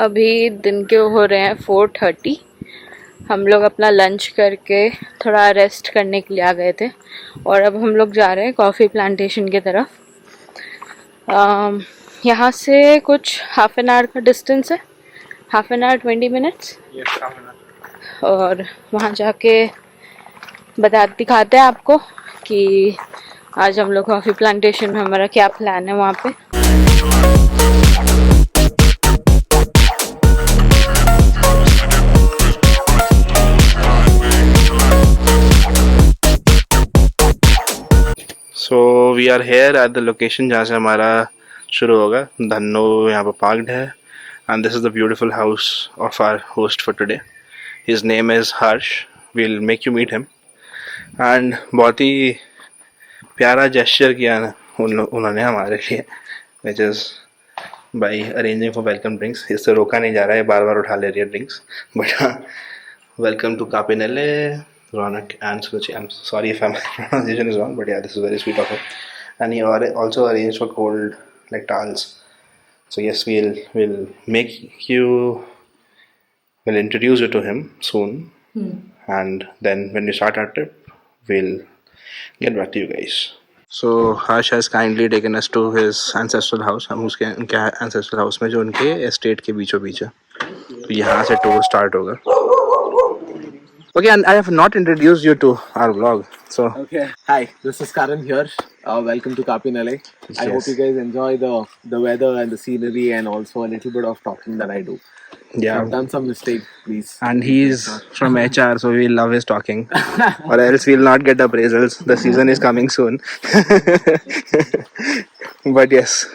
अभी दिन के हो रहे हैं 4:30। हम लोग अपना लंच करके थोड़ा रेस्ट करने के लिए आ गए थे और अब हम लोग जा रहे हैं कॉफ़ी प्लांटेशन की तरफ। यहाँ से कुछ हाफ एन आवर का डिस्टेंस है, हाफ एन आवर 20 मिनट्स। और वहाँ जाके दिखाते हैं आपको कि आज हम लोग कॉफ़ी प्लांटेशन में हमारा क्या प्लान है वहाँ पे। So we are here at the location जहाँ से हमारा शुरू होगा। धन्नो यहाँ पर पार्क्ड है and this is the beautiful house of our host for today. His name is Harsh. We'll make you meet him. And बहुत ही प्यारा gesture किया ना उन्होंने हमारे लिए, which is by arranging for welcome drinks. इससे रोका नहीं जा रहा है, बार बार उठा ले रही है drinks. But welcome to Kapinelle, Ronak and Suchi. I'm sorry if my pronunciation is wrong, but yeah, this is very sweet of him. And he also arranged for cold like towels. So yes, we'll introduce you to him soon, and then when we start our trip, we'll get back to you guys. So Harsh has kindly taken us to his ancestral house. हम उनके ancestral house में जो उनके estate के बीचों बीच है, तो यहाँ से tour start होगा. Okay, and I have not introduced you to our vlog. So okay, hi, this is Karan here. Welcome to Kapinelle. I hope you guys enjoy the weather and the scenery and also a little bit of talking that I do. Yeah, I've done some mistake, please. And he's from HR, so we love his talking. Or else we'll not get appraisals. The season is coming soon. But yes,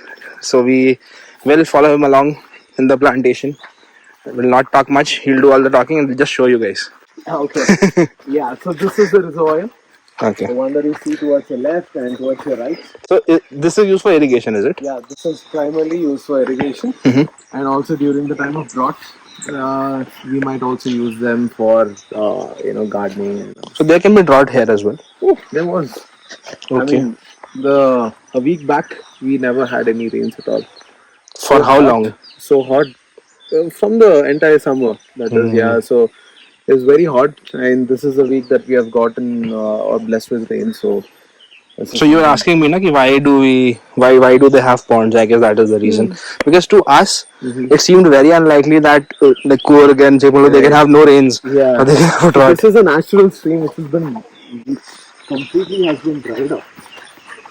so we will follow him along in the plantation. We'll not talk much. He'll do all the talking and we'll just show you guys. Okay. Yeah, so this is the reservoir. Okay. The one that you see towards your left and towards your right. So this is used for irrigation, is it? Yeah, this is primarily used for irrigation. And also during the time of drought, we might also use them for, gardening. So there can be drought here as well? Oh, there was. Okay. I mean, a week back, we never had any rains at all. For how long? So hot. From the entire summer, that is, yeah. So it's very hot, and this is a week that we have gotten or blessed with rain. So you were asking me, na, ki why do they have ponds? I guess that is the reason. Because to us, it seemed very unlikely that the Coorg and Jepolo, they can have no rains. Yeah. Or they can have drought. This is a natural stream which has been completely dried up.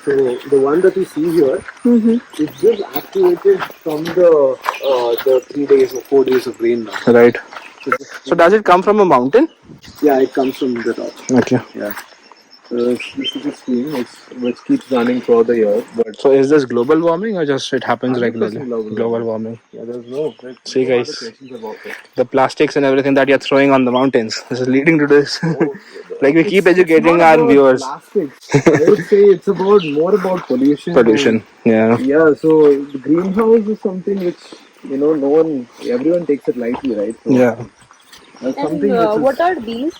So the one that you see here, it's just activated from the 3 days or 4 days of rain now. Right. So does it come from a mountain? Yeah, it comes from the top. Okay. Yeah. So this is a stream which keeps running throughout the year. But So is this global warming or just it happens regularly? global Warming. yeah, there's no See, no guys. other questions about it. The plastics and everything that you're throwing on the mountains, this is leading to this. Like we keep educating It's not our about viewers. Plastics. I would say it's more about pollution. Pollution. Yeah. Yeah, so the greenhouse is something which everyone takes it lightly, right? So Yeah. that's something which what are these?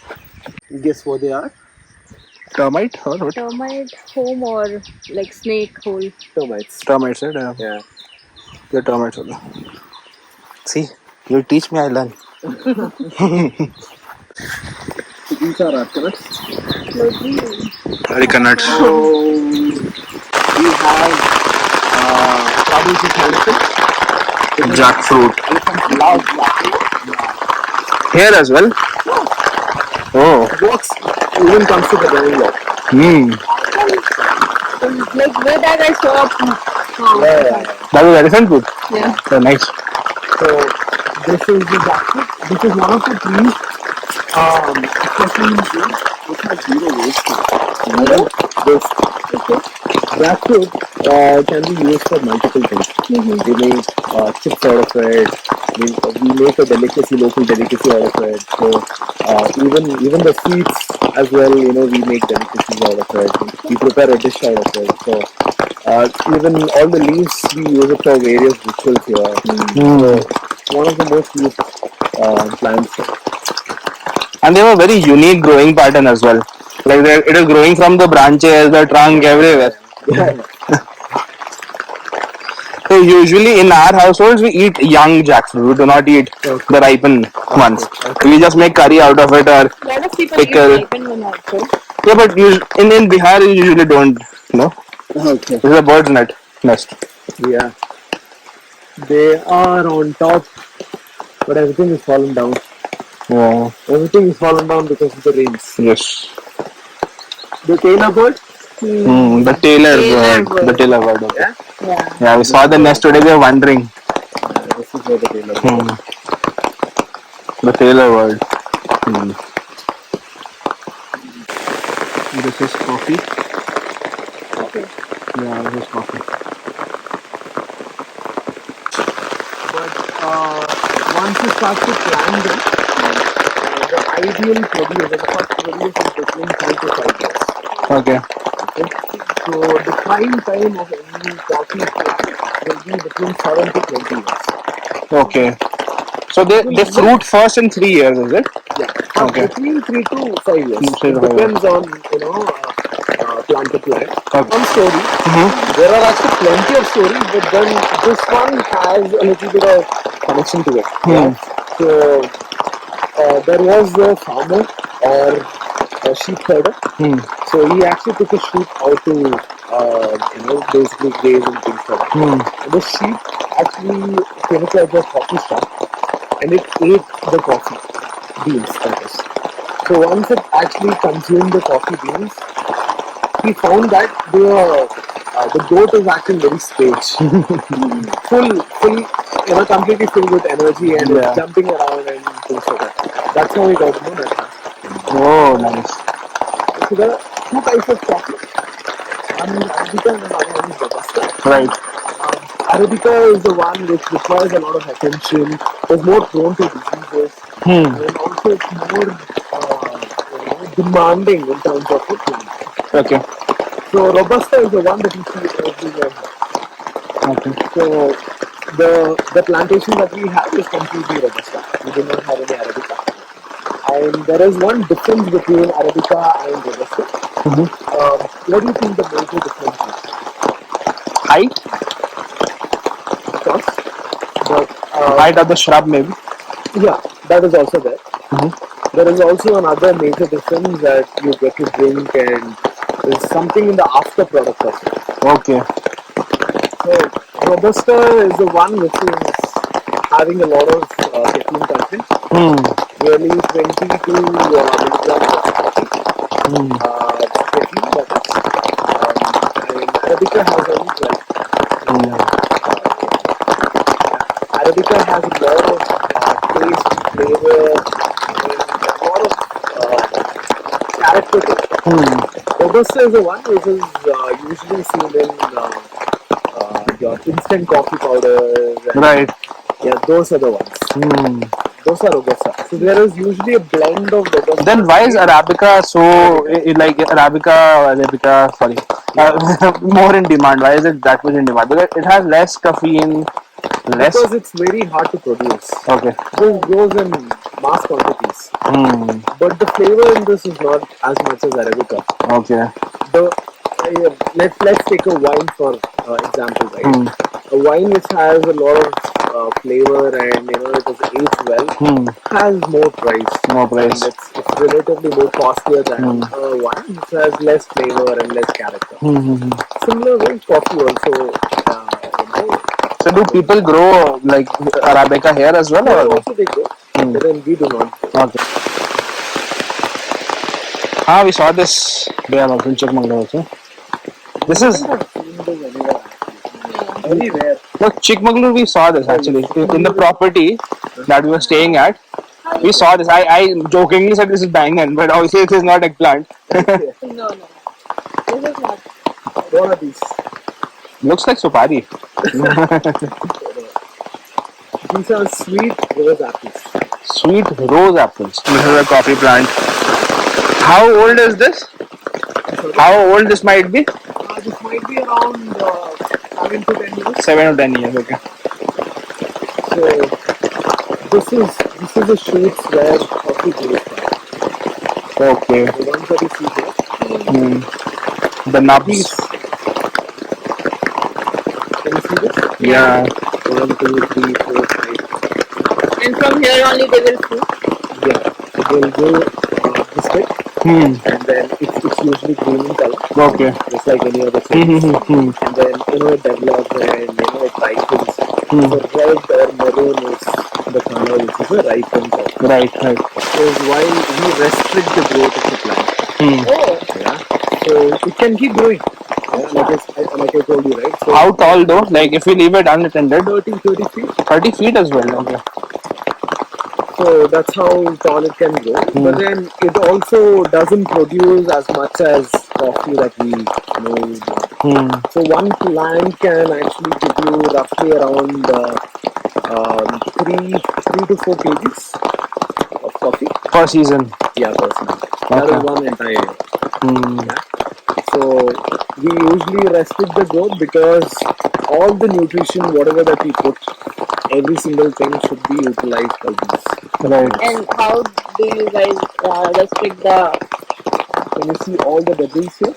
guess what they are? Termite or what? Termite home or like snake hole? Termites. Termites, right? Yeah. The termites. See, you teach me, I learn. So these are our carrots. Coconuts. So we have strawberries with elephant. Jackfruit. Elephant love jackfruit. Here as well? Oh. Works even comes to the drying walk. Like way back I saw. That was elephant food? Yeah. So nice. So this is the jackfruit. This is one of the trees, especially in trees, which has zero waste. Jackfruit can be used for multiple things. We make chips out of it. We make a local delicacy out of it. So even the seeds as well, we make delicacies out of it. We prepare a dish out of it. So even all the leaves, we use it for various rituals here. So one of the most used plants. And they have a very unique growing pattern as well. Like it is growing from the branches, the trunk, everywhere. Yeah. So usually in our households we eat young jackfruit. We do not eat the ripened ones. We just make curry out of it or A lot of people pickle. eat ripened one also. Yeah, but in Bihar you usually don't. No, Okay. this is a bird's nest. Yeah. They are on top, but everything is fallen down. Yeah. Everything is fallen down because of the rains. Yes. The Taylor bird? The Taylor bird. bird. The Taylor bird. Okay. Yeah. Yeah. Yeah, we saw the nest today. We were wondering. This is where the Taylor bird. The Taylor bird. This is coffee. Okay. Yeah, this is coffee. But once you start to plant them, the ideal produce, the first produce is between 3 to 5 years. Okay. Okay? So the prime time of any coffee plant will be between 7 to 20 years. Okay. So they fruit first in 3 years, is it? Yeah. Okay. Between 3 to 5 years. 3 to It 5 years. depends on, plant to plant. Okay. One story. There are actually plenty of stories, but then this one has a little bit of connection to it. Yeah? So there was a farmer or a sheep herder. So he actually took a sheep out to basically graze and things like that. And the sheep actually came across the coffee shop and it ate the coffee beans, that is. So once it actually consumed the coffee beans, he found that the goat is acting very stage. full, completely filled with energy and Yeah. is jumping around and things like that. That's how he got to know that. Oh, nice. So there are two types of coffee. One is Arabica and another one is Robusta. Right. Arabica is the one which requires a lot of attention, is more prone to diseases, and also it's more demanding in terms of the plant. Okay. So Robusta is the one that you see everywhere. Okay. So the plantation that we have is completely Robusta. We do not have any Arabica. And there is one difference between Arabica and Robusta. What do you think the major difference is? Height? Of course. But Height of the shrub, maybe. yeah, that is also there. There is also another major difference that you get to drink and there's something in the after product of it. Okay. So Robusta is the one which is having a lot of caffeine content. Nearly 20 to milligrams of caffeine. Caffeine, that is. And Arabica has only 12. Arabica has a lot of taste, flavor, and a lot of character to it. Robusta is the one which is usually seen in your instant coffee powders. And Right. yeah, those are the ones. Those are Robusta. So there is usually a blend of Robusta. Then why is Arabica so like Arabica? Sorry, more in demand? Why is it that much in demand? Because it has less caffeine, less. Because it's very hard to produce. Okay. This grows in mass quantities. But the flavor in this is not as much as Arabica. Okay. Let's take a wine for example, right? A wine which has a lot of flavor and it is aged well has more price. More price. And it's relatively more costlier than a wine which has less flavor and less character. Similar way, coffee also. So do people grow like Arabica here as well? Yeah, Or? also they grow, but then we do not grow. Okay. We saw this. They are also in Chikmagalur also. This is Anywhere. no Chikmagalur. We saw this actually in the property that we were staying at. We saw this. I jokingly said this is bangan, but obviously it is not eggplant. No. This is not. What are these? Looks like supari. These are sweet rose apples. Sweet rose apples. This is a coffee plant. How old is this? How old this might be? This might be around 7 to 10 years. 7 or 10 years. Okay. So this is the shoots where coffee grows from. Okay. The ones that you see here. The nubs. These. Can you see this? Yeah. 1, 2, 3, 4, 5. And from here only they will feed. Yeah, they'll go this way, Hmm. and then it's usually green in color, Okay. just like any other Hmm. fish. Hmm. Hmm. And then it develops and it ripens. Hmm. So red or maroon is the color which is a ripened color. Right. Right. Is why we restrict the growth of the plant. Hmm. Oh, Yeah, so it can keep growing. Yeah, like I told you, right? So How tall though? Like if we leave it unattended, 30 feet. 30 feet as well. Okay. So that's how tall it can grow. But then it also doesn't produce as much as coffee that we know. Hmm. So one plant can actually give you roughly around 3 to 4 kgs of coffee. Per season. Yeah, personally. That Okay. is one entire year. Hmm. So we usually restrict the growth because all the nutrition, whatever that we put, every single thing should be utilized by these. Right. and how do you guys restrict the? Can you see all the debris here?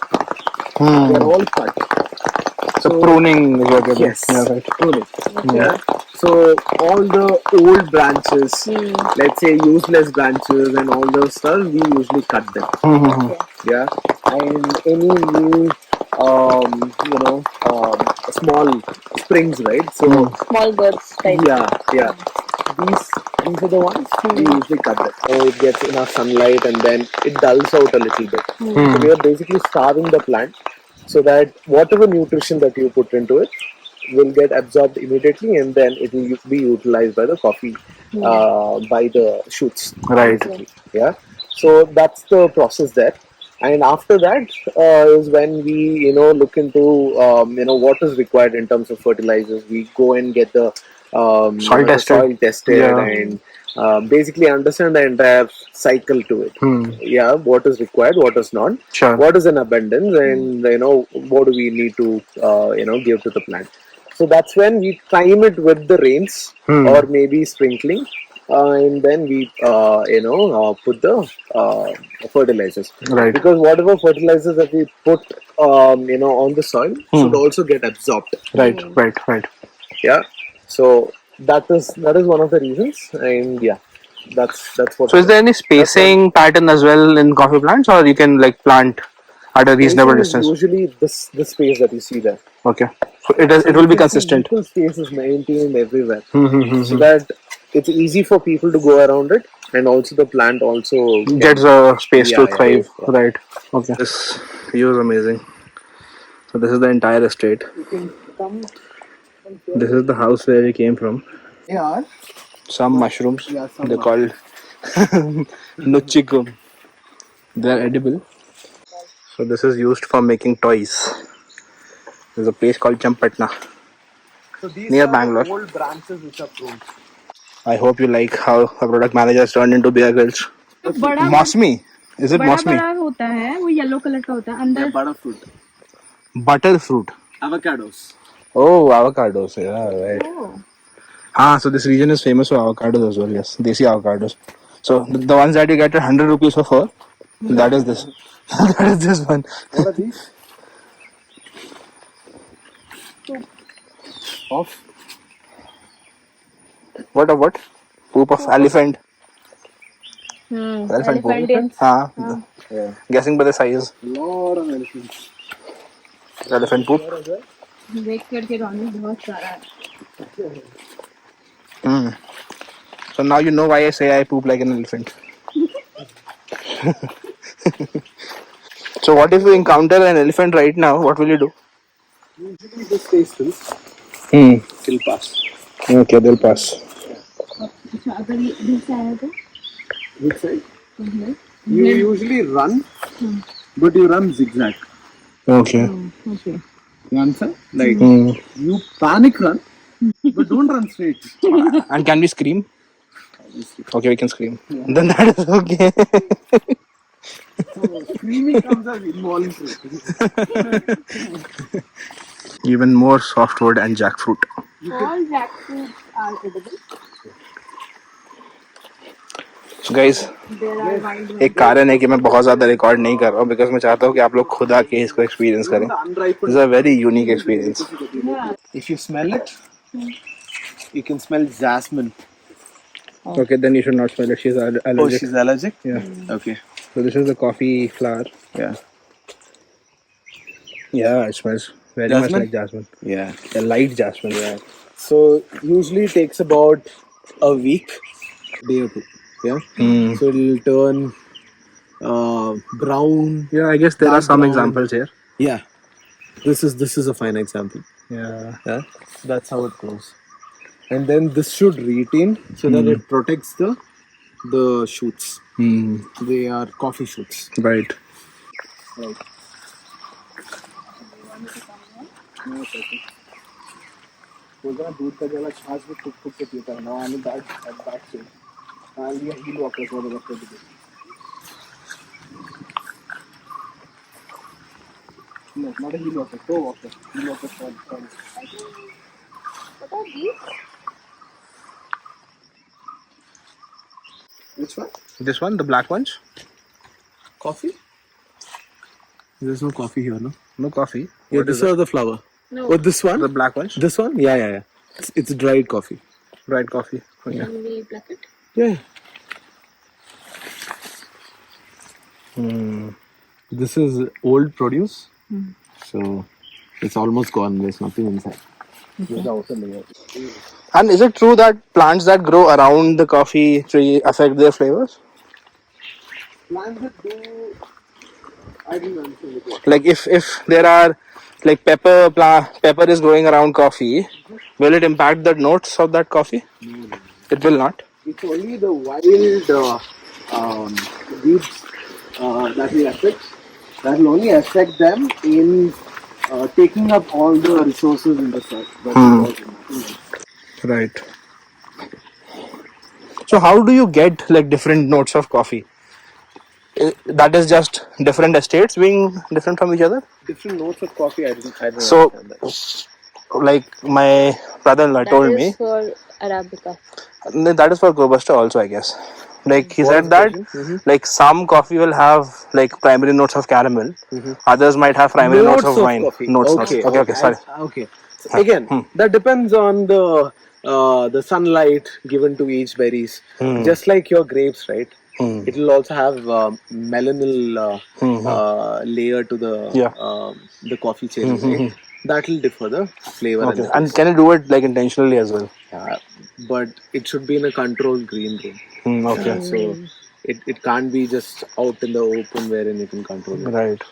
Hmm. They're all cut. So pruning is what you're doing. Yes, Yeah, right. pruning. Okay. Yeah. So all the old branches, let's say useless branches and all those stuff, we usually cut them. Hmm. Yeah. And any new, small springs, right? So Small birds type. yeah. These are the ones we usually cut them. So it gets enough sunlight and then it dulls out a little bit. So we are basically starving the plant so that whatever nutrition that you put into it will get absorbed immediately and then it will be utilized by the coffee, by the shoots. Right. Basically. Yeah. So that's the process there. And after that is when we look into what is required in terms of fertilizers. We go and get the Soil the tested. soil tested Yeah. and basically understand the entire cycle to it. Yeah, what is required, what is not, Sure. what is in abundance, and what do we need to give to the plant. So that's when we time it with the rains or maybe sprinkling, and then we put the fertilizers. Right. Because whatever fertilizers that we put on the soil should also get absorbed. Right. Right. Right. Yeah. So that is one of the reasons, and yeah, that's what. So is there any spacing pattern as well in coffee plants, or you can like plant at a reasonable Spacing is distance? usually this space that you see there. Okay. So it will be consistent. Equal space is maintained everywhere, so that it's easy for people to go around it, and also the plant also Gets a space to Yeah, thrive. yeah. Right. Okay. This view is amazing. So this is the entire estate. You can come. This is the house where we came from. Yeah. Some mushrooms. Yeah, some They're called nuchikum. They're edible. So this is used for making toys. There's a place called Champatna. So these Near are Bangalore. the old branches which are pruned. I hope you like how a product manager has turned into Bear Grylls. बड़ा Mosmi. Is it बड़ा Mosmi? बड़ा होता है वो yellow colour का होता है अंदर Butter fruit, Butter fruit. avocados. Oh, avocados. Yeah, right. So this region is famous for avocados as well. Yes, desi avocados. So the ones that you get at 100 rupees for fur, that is this. That is this one. What are these? Of What of what? Poop of elephant. Elephant poop. elephant. yeah, Guessing by the size. lot of elephants. Elephant poop. देख करके रोनी बहुत सारा है So now you know why I say I poop like an elephant. So what if you encounter an elephant right now? What will you do? Usually this stays still. Still pass. Okay, they'll pass. अच्छा अगर ये इधर से आया तो Which side? You usually run, but you run zigzag. Okay. Okay You understand? Like you panic run, but don't run straight. And can we scream? Okay, we can scream. Then that is okay. Screaming comes as involuntary. Even more softwood and jackfruit. all jackfruits are edible So guys, there are wild एक कारण है कि मैं बहुत ज़्यादा record नहीं कर रहा हूँ बिकॉज मैं चाहता हूँ कि आप लोग खुद आके इसको एक्सपीरियंस करें. The unripened. It's a very unique experience. If you smell it, You can smell jasmine. Okay, then you should not smell it. She's allergic. Oh, she's allergic? Yeah. Okay. So this is the coffee flower. Yeah. Yeah, it smells very much Jasmine? like jasmine. Yeah. A light jasmine. Yeah. So usually it takes about a week, day or two. Yeah. Mm. So it'll turn brown. Yeah, I guess there are Dark some brown. examples here. Yeah. This is a fine example. Yeah. Yeah. That's how it goes. And then this should retain so that it protects the shoots. Mm. They are coffee shoots. Right. Right. दूध का जला छाछ भी ठुक ठुक के पीता है. Now I'm in that stage. I'll be a heel walker for the rest of the day. No, not a heel walker, toe walker. Heel walker for What are these? which one? This one, the black ones? Coffee? There's no coffee here, no? No coffee. Yeah, What this is it? is the flower. No. Oh, this one? The black ones? This one? Yeah. It's dried coffee. Dried coffee. Okay. Can we pluck it? Yeah. Mm. This is old produce. So it's almost gone. There's nothing inside. There's the outer layer. And is it true that plants that grow around the coffee tree affect their flavors? Plants that do. I didn't understand it. Like if there are like pepper is growing around coffee, will it impact the notes of that coffee? It will not. It's only the wild weeds that will affect. That will only affect them in taking up all the resources in the soil. Right. So how do you get like different notes of coffee? That is just different estates being different from each other. Different notes of coffee. I didn't So, understand like my brother-in-law told me, for Arabica. that is for Robusta also, I guess. Like he said that, like some coffee will have like primary notes of caramel, others might have primary notes of wine. Coffee. Notes. Okay, sorry. Okay. So again, that depends on the sunlight given to each berries. Just like your grapes, right? It will also have melanal layer to the coffee cherry. Right? That will differ the flavor. Okay. And can you do it like intentionally as well? But it should be in a controlled green room. Okay. So it can't be just out in the open wherein you can control it. Right.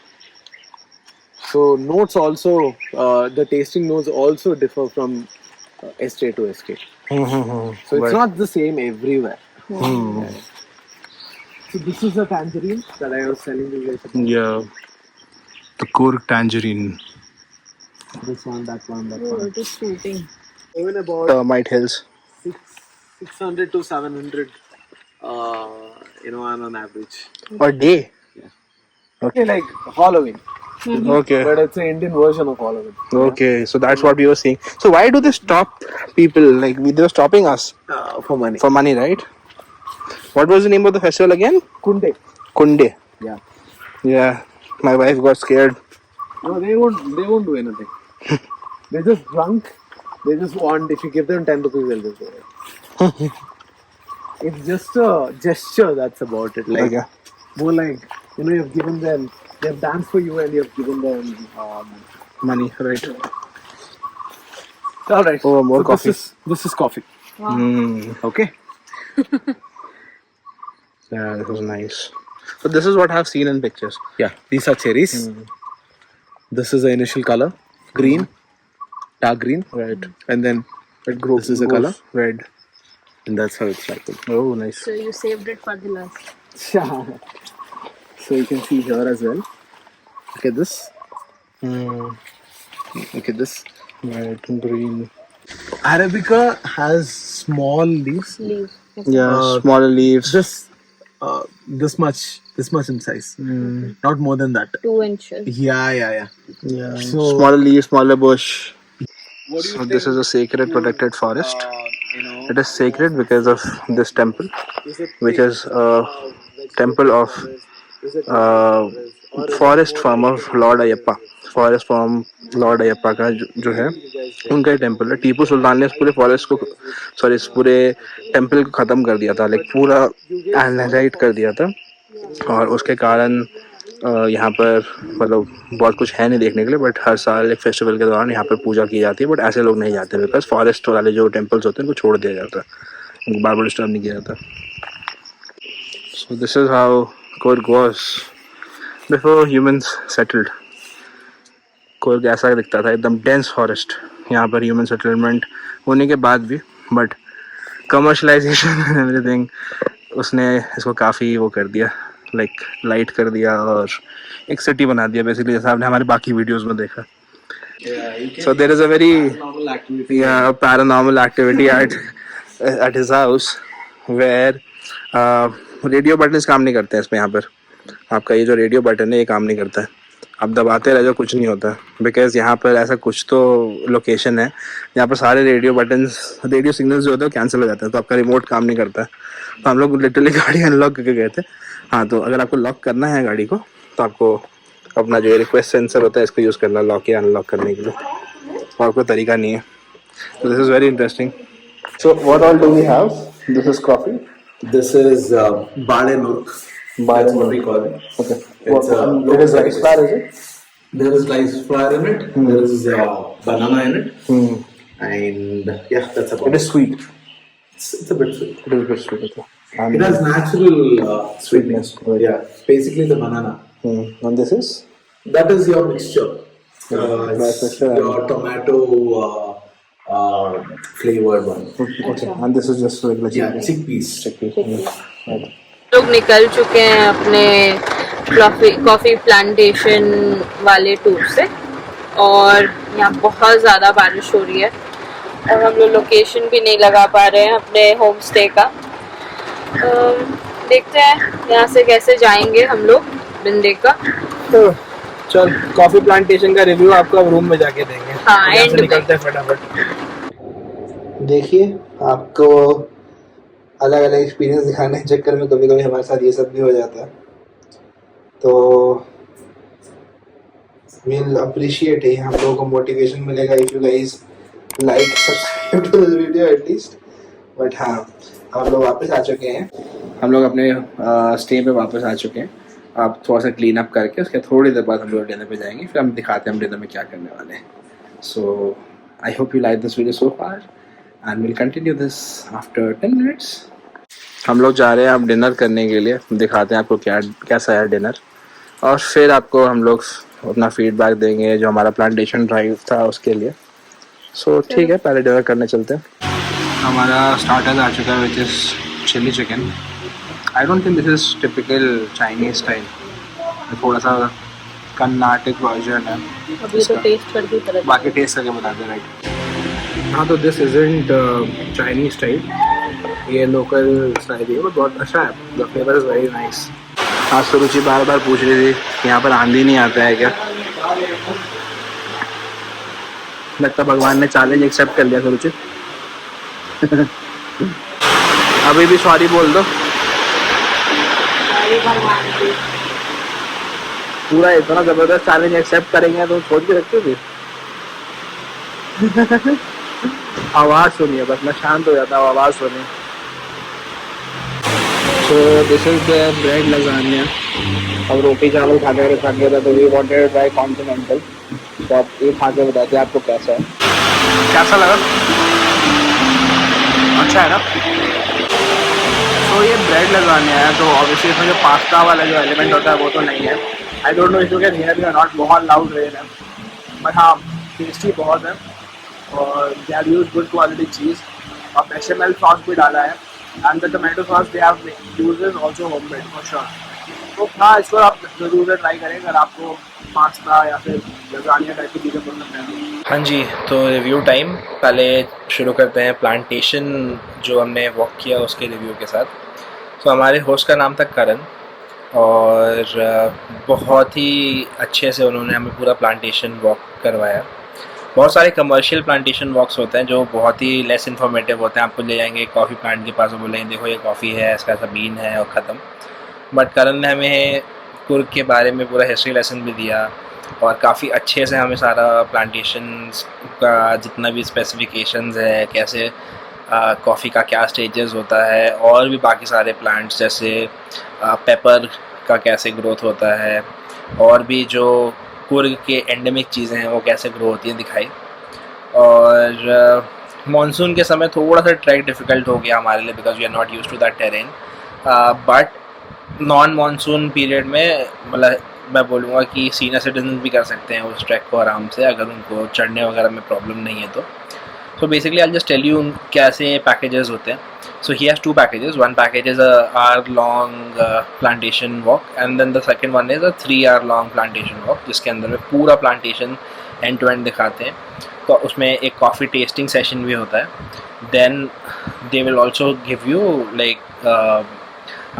So notes also, the tasting notes also differ from estate to estate. So it's not the same everywhere. Yeah. So this is the tangerine that I was telling you guys about. Yeah. The Coorg tangerine. This one, that one, that Oh, one. it is fruiting. Even about Termite hills. 600 to 700, on an average. A day. Okay, like Halloween. Okay. But it's an Indian version of Halloween. Okay. So that's what we were seeing. So why do they stop people? Like they were stopping us For money. for money, right? What was the name of the festival again? Kunde. Kunde. Yeah. Yeah. My wife got scared. No, they won't do anything. They're just drunk. They just want, if you give them 10 rupees, they'll just do it. It's just a gesture that's about it. Like, Okay. more like, you've given them, they've danced for you and you've given them Money, right? Alright. Oh, more coffee. This is coffee. Okay. Yeah, this was nice. So this is what I've seen in pictures. Yeah, these are cherries. This is the initial color. Green. Dark green. Right. And then It grows. This is the color? Red. and that's how it's like. Oh, nice. So you saved it for the last. So you can see here as well. Look at this. Look at this. Right, green. Arabica has small leaves. Leaves. Yeah, smaller leaves. This much in size. Not more than that. 2 inches. Yeah. Yeah. So- Smaller leaves, smaller bush. What do you So this is a sacred protected forest. It is sacred because of this temple, which is a temple of forest farm of Lord Ayyappa. Forest from Lord Ayyappa का जो है उनका ही temple है। टीपू सुल्तान ने इस पूरे forest को इस पूरे टेम्पल को ख़त्म कर दिया था, लाइक पूरा एनालाइट कर दिया था, और उसके कारण यहाँ पर मतलब बहुत कुछ है नहीं देखने के लिए, बट हर साल एक फेस्टिवल के दौरान यहाँ पर पूजा की जाती है। बट ऐसे लोग नहीं जाते बिकॉज फॉरेस्ट वाले जो टेम्पल्स होते हैं उनको छोड़ दिया जाता है, उनको बार बार डिस्टर्ब नहीं किया जाता। So this is how Coorg was before humans settled. Coorg ऐसा दिखता था, एकदम डेंस फॉरेस्ट, यहाँ पर ह्यूमन सेटलमेंट होने के बाद भी, बट कमर्शलाइजेशन एंड एवरीथिंग उसने इसको काफ़ी वो कर दिया, लाइक लाइट कर दिया और एक सिटी बना दिया बेसिकली, जैसा आपने हमारे बाकी वीडियोस में देखा। So there is a very paranormal activity at his house where radio button काम नहीं करते हैं इसमें। यहाँ पर आपका ये जो रेडियो बटन है ये काम नहीं करता है, आप दबाते रह जाओ कुछ नहीं होता, बिकॉज यहाँ पर ऐसा कुछ तो लोकेशन है यहाँ पर सारे रेडियो बटन्स, रेडियो सिग्नल्स जो होते हैं वो कैंसिल हो जाते हैं, तो आपका रिमोट काम नहीं करता है। तो हम लोग लिटरली गाड़ी अनलॉक करके गए थे। हाँ, तो अगर आपको लॉक करना है गाड़ी को तो आपको अपना जो रिक्वेस्ट सेंसर होता है इसको यूज़ करना लॉक या अनलॉक करने के लिए, और कोई तरीका नहीं है। तो this is very interesting. So what all do we have? This is coffee, This is Bale Nurk. That's what we call it. okay, It's it is rice flour, is it? There is rice flour in it. There is banana in it. And yeah, that's about It is sweet. It's a bit sweet. It is a bit sweet, okay. And It has natural sweetness. Right. Yeah, basically the banana. And this is? That is your mixture. Rice It's mixture your tomato flavored one. Okay. And this is just regular Yeah, chickpeas. chickpeas. Right. लोग निकल चुके हैं अपने coffee plantation वाले tour से, और यहाँ बहुत ज़्यादा बारिश हो रही है और हम लोग लोकेशन भी नहीं लगा पा रहे हैं अपने होम स्टे का। देखते हैं यहाँ से कैसे जाएंगे हम लोग बिंदे का। तो चल, कॉफी प्लांटेशन का रिव्यू आपको अब रूम में जाके देंगे। हाँ, यहाँ से एंड निकलते हैं फटाफट। देखिए, आपको अलग अलग एक्सपीरियंस दिखाने के चक्कर में कभी कभी हमारे साथ ये सब भी हो जाता है, तो we'll appreciate है, हम लोगों को मोटिवेशन मिलेगा if you guys like subscribe to this video at least। But हाँ, हम लोग वापस आ चुके हैं, हम लोग अपने स्टे पे वापस आ चुके हैं। आप थोड़ा सा क्लीन अप करके उसके थोड़ी देर बाद हम लोग डिनर पे जाएंगे, फिर हम दिखाते हैं हम डिनर में क्या करने वाले हैं। So I hope you like this video so far and will continue this after 10 minutes. हम लोग जा रहे हैं अब डिनर करने के लिए, दिखाते हैं आपको कैसा है डिनर, और फिर आपको हम लोग अपना फीडबैक देंगे जो हमारा प्लांटेशन ड्राइव था उसके लिए। सो ठीक है, पहले डिनर करने चलते हैं। हमारा स्टार्टर आ चुका है which is chilli chicken. I don't think this is typical Chinese style, थोड़ा सा कर्नाटक वर्जन है। अभी तो टेस्ट करके पता चला। बाकी टेस्ट करके बता दें, राइट। हाँ, तो दिस इज़न्ट चाइनीज स्टाइल, ये लोकल स्टाइल है, बहुत अच्छा है, the flavour is very nice. आज तो रुचि बार बार पूछ रही थी कि यहाँ पर आंधी नहीं आता है क्या। लगता भगवान ने चैलेंज एक्सेप्ट कर लिया था रुचि। अभी भी सॉरी बोल दो। पूरा इतना जबरदस्त चैलेंज एक्सेप्ट करेंगे तो छोड़ के रखते थे। आवाज सुनिए बस, मैं शांत हो जाता हूँ आवाज सुनिए। So this is the bread lasagne. अब रोटी चावल खा के थक गया था तो we wanted to try continental, तो आप ये खा के बताते हैं आपको कैसा है, कैसा लगा। अच्छा है ना। तो ये ब्रेड लजानिया है, तो ऑब्वियसली इसमें जो पास्ता वाला जो एलिमेंट होता है वो तो नहीं है। I don't know if you can hear me और नॉट, बहुत लाउड रेन है, बट हाँ टेस्टी बहुत है, और they have used good quality cheese, और बेशेमेल सॉस भी डाला है, and the tomato sauce they have used is also homemade for sure. तो हाँ, इसको आप ज़रूर ट्राई करें अगर आपको पास्ता या फिर लजानिया टाइप की चीज़ें पसंद है। हाँ जी, तो रिव्यू टाइम। पहले शुरू करते हैं प्लांटेशन जो हमने वॉक किया उसके रिव्यू के साथ। तो हमारे होस्ट का नाम था करण, और बहुत ही अच्छे से उन्होंने हमें पूरा प्लांटेशन वॉक करवाया। बहुत सारे कमर्शियल प्लांटेशन वॉक्स होते हैं जो बहुत ही लेस इन्फॉर्मेटिव होते हैं, आपको ले जाएंगे कॉफ़ी प्लांट के पास और बोलेंगे देखो ये कॉफ़ी है, इसका ऐसा बीन है, और ख़त्म। बट करण ने हमें कुर्ग के बारे में पूरा हिस्ट्री लेसन भी दिया, और काफ़ी अच्छे से हमें सारा प्लांटेशंस का जितना भी स्पेसिफिकेशंस है, कैसे कॉफ़ी का क्या स्टेजेस होता है, और भी बाकी सारे प्लांट्स जैसे पेपर का कैसे ग्रोथ होता है, और भी जो कुर्ग के एंडेमिक चीज़ें हैं वो कैसे ग्रो होती हैं दिखाई। और मानसून के समय थोड़ा सा ट्रैक डिफ़िकल्ट हो गया हमारे लिए because we are not used to that terrain, but non monsoon period में मतलब मैं बोलूँगा कि सीनियर सिटीजन भी कर सकते हैं उस ट्रैक को आराम से, अगर उनको चढ़ने वगैरह में प्रॉब्लम नहीं है तो। So basically I'll just tell you कैसे packages होते हैं. So he has two packages. One package is a hour-long plantation walk, and then the second one is a 3-hour-long plantation walk, जिसके अंदर में पूरा plantation end to end दिखाते हैं. तो उसमें एक coffee tasting session भी होता है. Then they will also give you like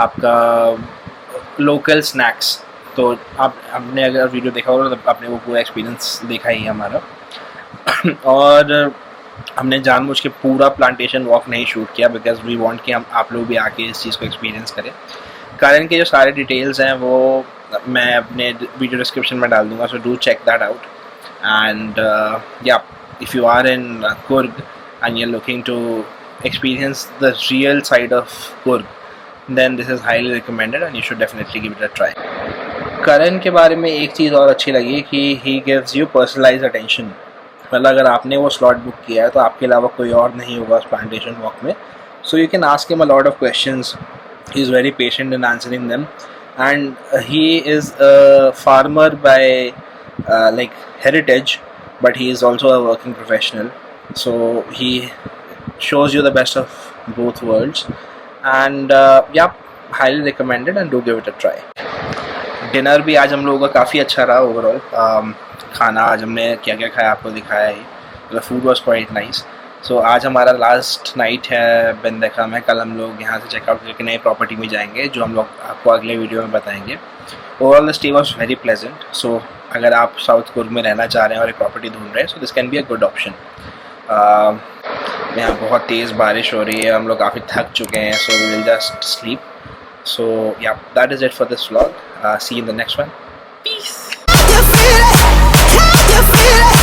आपका local snacks. तो आपने अगर वीडियो देखा होगा तो आपने वो पूरा एक्सपीरियंस देखा ही है हमारा. और हमने जानबूझ के पूरा प्लांटेशन वॉक नहीं शूट किया बिकॉज वी वांट कि हम आप लोग भी आके इस चीज़ को एक्सपीरियंस करें. कारण के जो सारे डिटेल्स हैं वो मैं अपने वीडियो डिस्क्रिप्शन में डाल दूंगा, so do check that out. And या if you are in Coorg and you are looking to experience the real side of Coorg, then this is highly recommended and you should definitely give it a try. Karan के बारे में एक चीज़ और अच्छी लगी कि he gives you personalized attention. मतलब अगर आपने वो स्लॉट बुक किया है तो आपके अलावा कोई और नहीं होगा उस प्लांटेशन वॉक में, so you can ask him a lot of questions. He is very patient in answering them, and he is a farmer by like heritage, but he is also a working professional. So he shows you the best of both worlds, and yeah, highly recommended and do give it a try. Dinner भी आज हम लोगों का काफ़ी अच्छा रहा overall. खाना आज हमने क्या क्या खाया आपको दिखाया ही. The food was quite nice. So आज हमारा लास्ट नाइट है बेंदेखा में. कल हम लोग यहाँ से चेकआउट करके नई प्रॉपर्टी में जाएंगे जो हम लोग आपको अगले वीडियो में बताएंगे. Overall the stay was very pleasant. So अगर आप साउथ कुर्ग में रहना चाह रहे हैं और एक प्रॉपर्टी ढूंढ रहे हैं, so this can be a good option. यहाँ बहुत तेज़ बारिश हो रही है, हम लोग काफ़ी थक चुके हैं, so we will just sleep. So या that is it for this vlog. See in the next one. Peace. Can you feel it? Can you feel it?